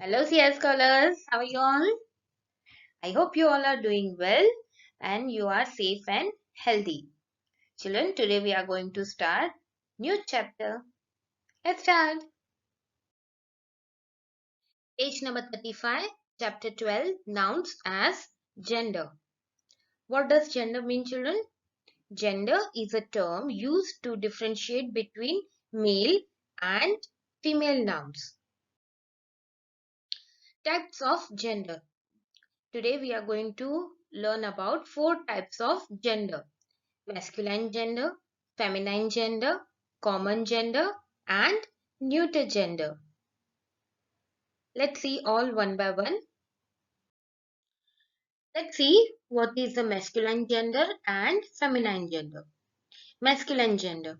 Hello, CS scholars. How are you all? I hope you all are doing well and you are safe and healthy. Children, today we are going to start new chapter. Let's start. Page number 35, chapter 12, nouns as gender. What does gender mean, children? Gender is a term used to differentiate between male and female nouns. Types of gender. Today we are going to learn about 4 types of gender. Masculine gender, feminine gender, common gender and neuter gender. Let's see all one by one. Let's see what is the masculine gender and feminine gender. Masculine gender.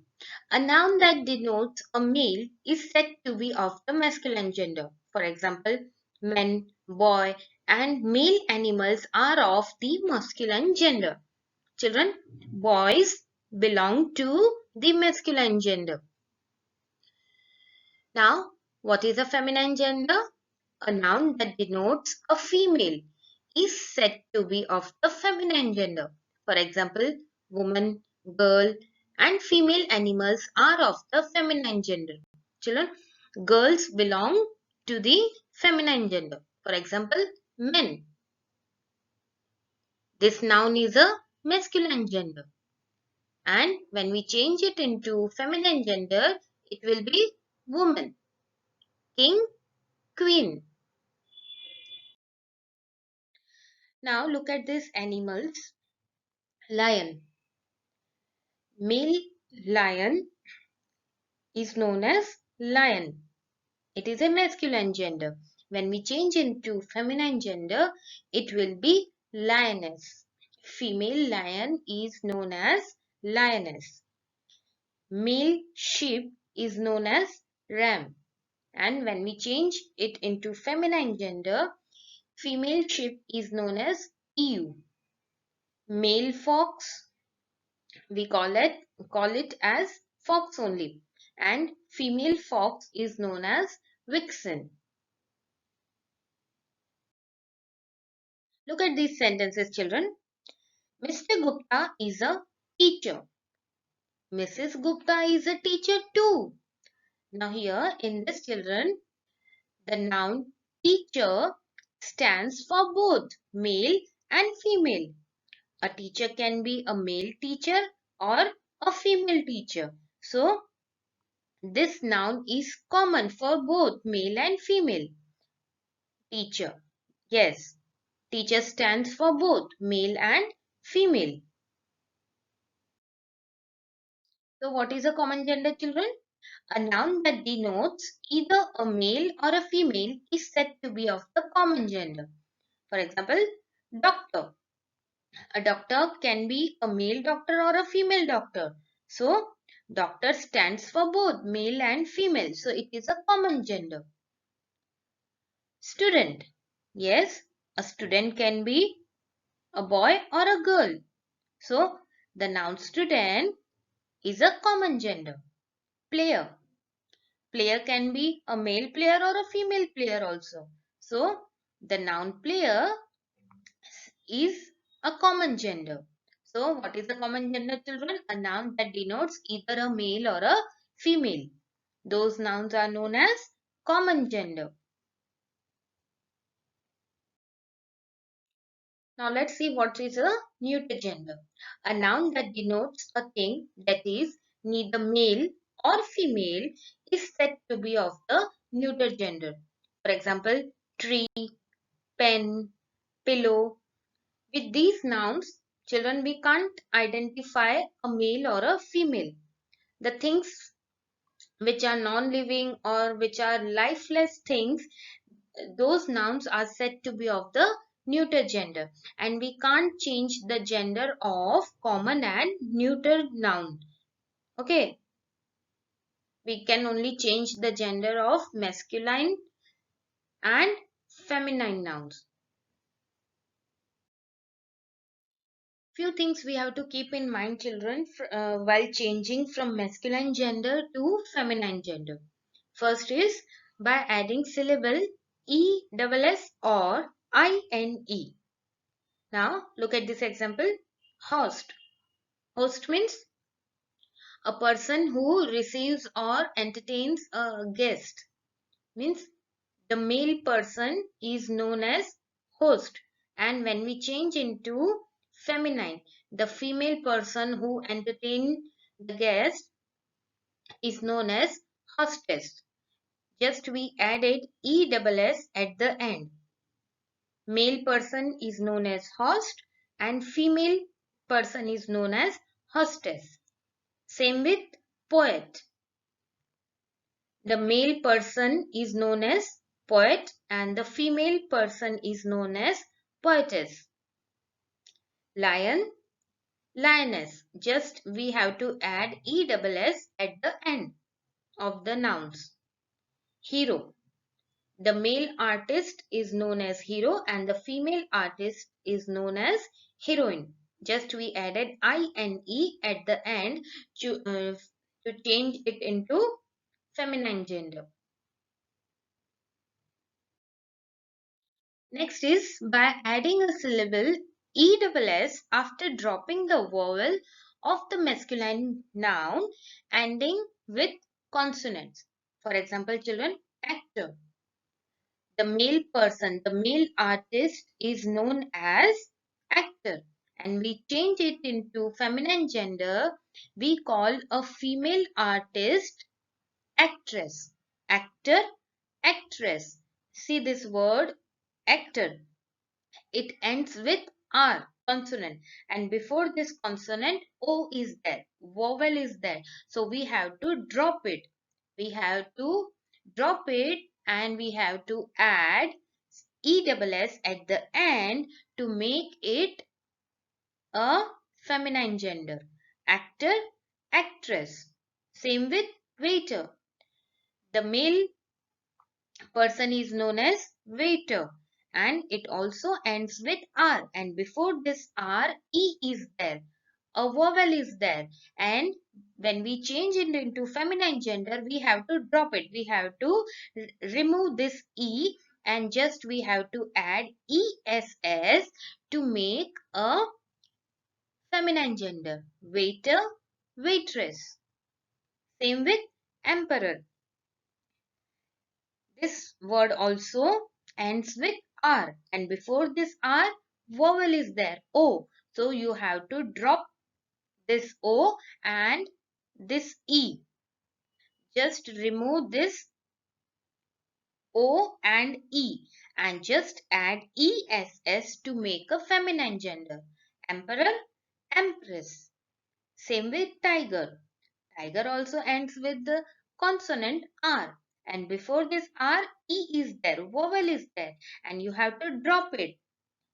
A noun that denotes a male is said to be of the masculine gender. For example, men, boy and male animals are of the masculine gender. Children, boys belong to the masculine gender. Now, what is a feminine gender? A noun that denotes a female is said to be of the feminine gender. For example, woman, girl, and female animals are of the feminine gender. Children, girls belong to the feminine gender. For example, men. This noun is a masculine gender. And when we change it into feminine gender, it will be woman, king, queen. Now look at these animals. Lion. Male lion is known as lion. It is a masculine gender. When we change into feminine gender, it will be lioness. Female lion is known as lioness. Male sheep is known as ram. And when we change it into feminine gender, female sheep is known as ewe. Male fox, we call it as fox only, and female fox is known as vixen. Look at these sentences, children. Mr. Gupta is a teacher. Mrs. Gupta is a teacher too. Now here in this, children, the noun teacher stands for both male and female. A teacher can be a male teacher or a female teacher. So, this noun is common for both male and female. Teacher. Yes, teacher stands for both male and female. So, what is a common gender, children? A noun that denotes either a male or a female is said to be of the common gender. For example, doctor. A doctor can be a male doctor or a female doctor. So, doctor stands for both male and female. So, it is a common gender. Student. Yes, a student can be a boy or a girl. So, the noun student is a common gender. Player. Player can be a male player or a female player also. So, the noun player is a common gender. So, what is a common gender, children? A noun that denotes either a male or a female. Those nouns are known as common gender. Now, let's see what is a neuter gender. A noun that denotes a thing that is neither male or female is said to be of the neuter gender. For example, tree, pen, pillow. With these nouns, children, we can't identify a male or a female. The things which are non-living or which are lifeless things, those nouns are said to be of the neuter gender, and we can't change the gender of common and neuter noun. Okay, we can only change the gender of masculine and feminine nouns. Few things we have to keep in mind, children, while changing from masculine gender to feminine gender. First is by adding syllable E-double-S or I-N-E. Now look at this example. Host. Host means a person who receives or entertains a guest. Means the male person is known as host, and when we change into feminine, the female person who entertain the guest is known as hostess. Just we added E-double-S at the end. Male person is known as host and female person is known as hostess. Same with poet. The male person is known as poet and the female person is known as poetess. Lion, lioness. Just we have to add E-double-S at the end of the nouns. Hero. The male artist is known as hero and the female artist is known as heroine. Just we added I-N-E at the end to change it into feminine gender. Next is by adding a syllable E-double-S after dropping the vowel of the masculine noun ending with consonants. For example, children, actor. The male person, the male artist is known as actor, and we change it into feminine gender. We call a female artist actress. Actor, actress. See this word actor. It ends with R consonant, and before this consonant O is there, vowel is there. So we have to drop it. We have to drop it and we have to add E-double-S at the end to make it a feminine gender. Actor, actress. Same with waiter. The male person is known as waiter and it also ends with R, and before this R, E is there. A vowel is there, and when we change it into feminine gender, we have to drop it. We have to remove this E and just we have to add ESS to make a feminine gender. Waiter, waitress. Same with emperor. This word also ends with R and before this R, vowel is there, O. So you have to drop this O and this E. Just remove this O and E and just add ESS to make a feminine gender. Emperor, empress. Same with tiger. Tiger also ends with the consonant R. And before this R, E is there, vowel is there. And you have to drop it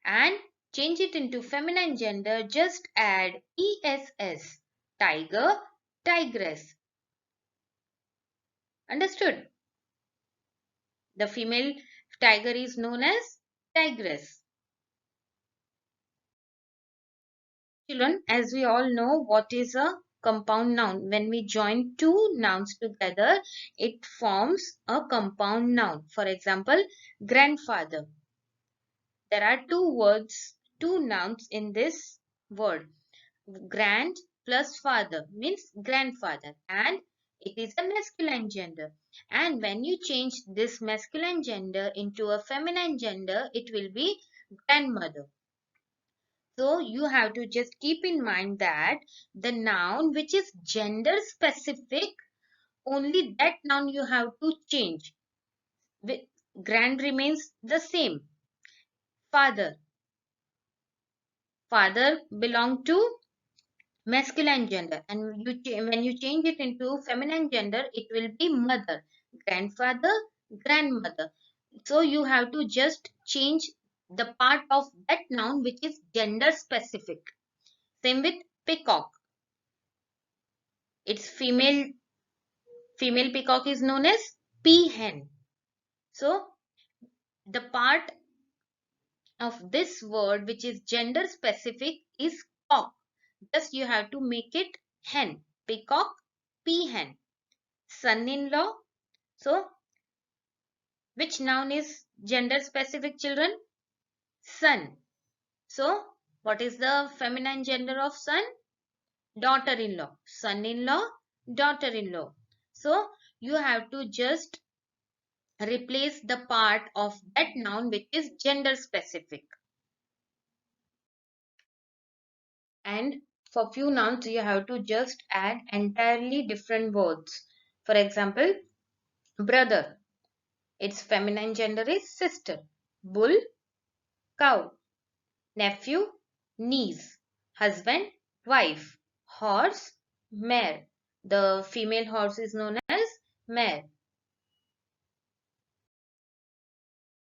and change it into feminine gender. Just add ESS. Tiger, tigress. Understood? The female tiger is known as tigress. Children, as we all know, what is a compound noun? When we join two nouns together, it forms a compound noun. For example, grandfather. There are two words, two nouns in this word. Grand plus father means grandfather, and it is a masculine gender. And when you change this masculine gender into a feminine gender, it will be grandmother. So you have to just keep in mind that the noun which is gender specific, only that noun you have to change. Grand remains the same. Father. Father belong to masculine gender, and when you change it into feminine gender, it will be mother. Grandfather, grandmother. So you have to just change the part of that noun which is gender specific. Same with peacock. Its female peacock is known as peahen. So the part of this word which is gender specific is cock. Just you have to make it hen. Peacock, peahen. Son-in-law. So which noun is Gender specific children? Son. So, what is the feminine gender of son? Daughter-in-law. Son-in-law, daughter-in-law. So, you have to just replace the part of that noun which is gender specific. And for few nouns, you have to just add entirely different words. For example, brother. Its feminine gender is sister. Bull, cow. Nephew, niece. Husband, wife. Horse, mare. The female horse is known as mare.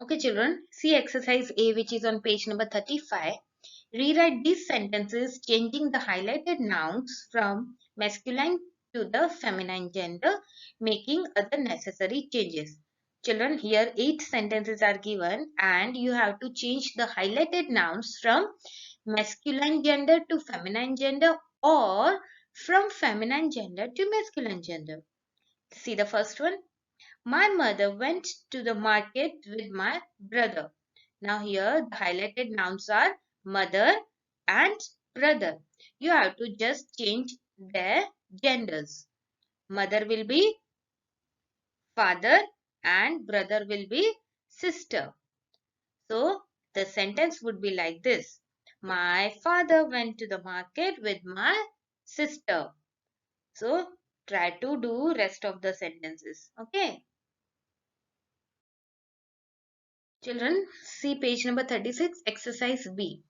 Okay, children, see exercise A, which is on page number 35. Rewrite these sentences, changing the highlighted nouns from masculine to the feminine gender, making other necessary changes. Children, here 8 sentences are given and you have to change the highlighted nouns from masculine gender to feminine gender or from feminine gender to masculine gender. See the first one. My mother went to the market with my brother. Now here the highlighted nouns are mother and brother. You have to just change their genders. Mother will be father and brother will be sister. So the sentence would be like this. My father went to the market with my sister. So try to do rest of the sentences. Okay. Children, see page number 36, exercise B.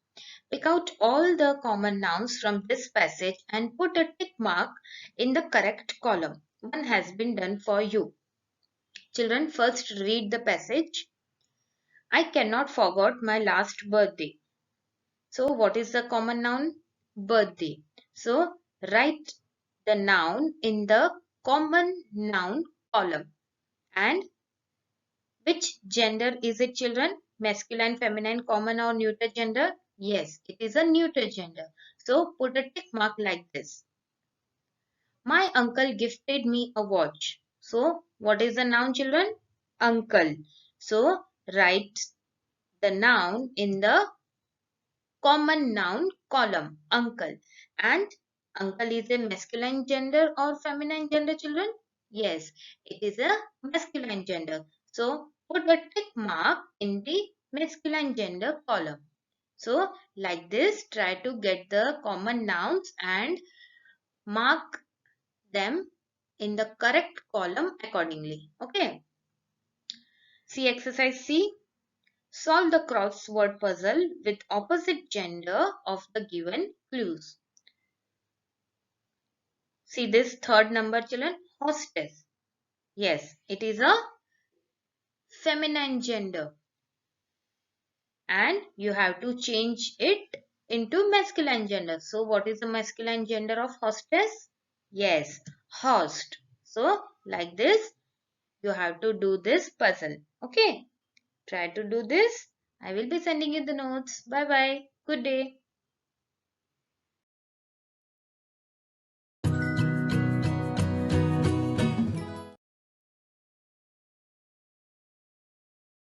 Pick out all the common nouns from this passage and put a tick mark in the correct column. One has been done for you. Children, first read the passage. I cannot forget my last birthday. So, what is the common noun? Birthday. So, write the noun in the common noun column. And which gender is it, children? Masculine, feminine, common or neuter gender? Yes, it is a neuter gender. So put a tick mark like this. My uncle gifted me a watch. So what is the noun, children? Uncle. So write the noun in the common noun column, uncle. And uncle is a masculine gender or feminine gender, children? Yes, it is a masculine gender. So put a tick mark in the masculine gender column. So like this, try to get the common nouns and mark them in the correct column accordingly. Okay. See exercise C. Solve the crossword puzzle with opposite gender of the given clues. See this third number, children, hostess. Yes, it is a feminine gender and you have to change it into masculine gender. So what is the masculine gender of hostess? Yes, host. So like this, you have to do this puzzle. Okay, try to do this. I will be sending you the notes. Bye bye. Good day.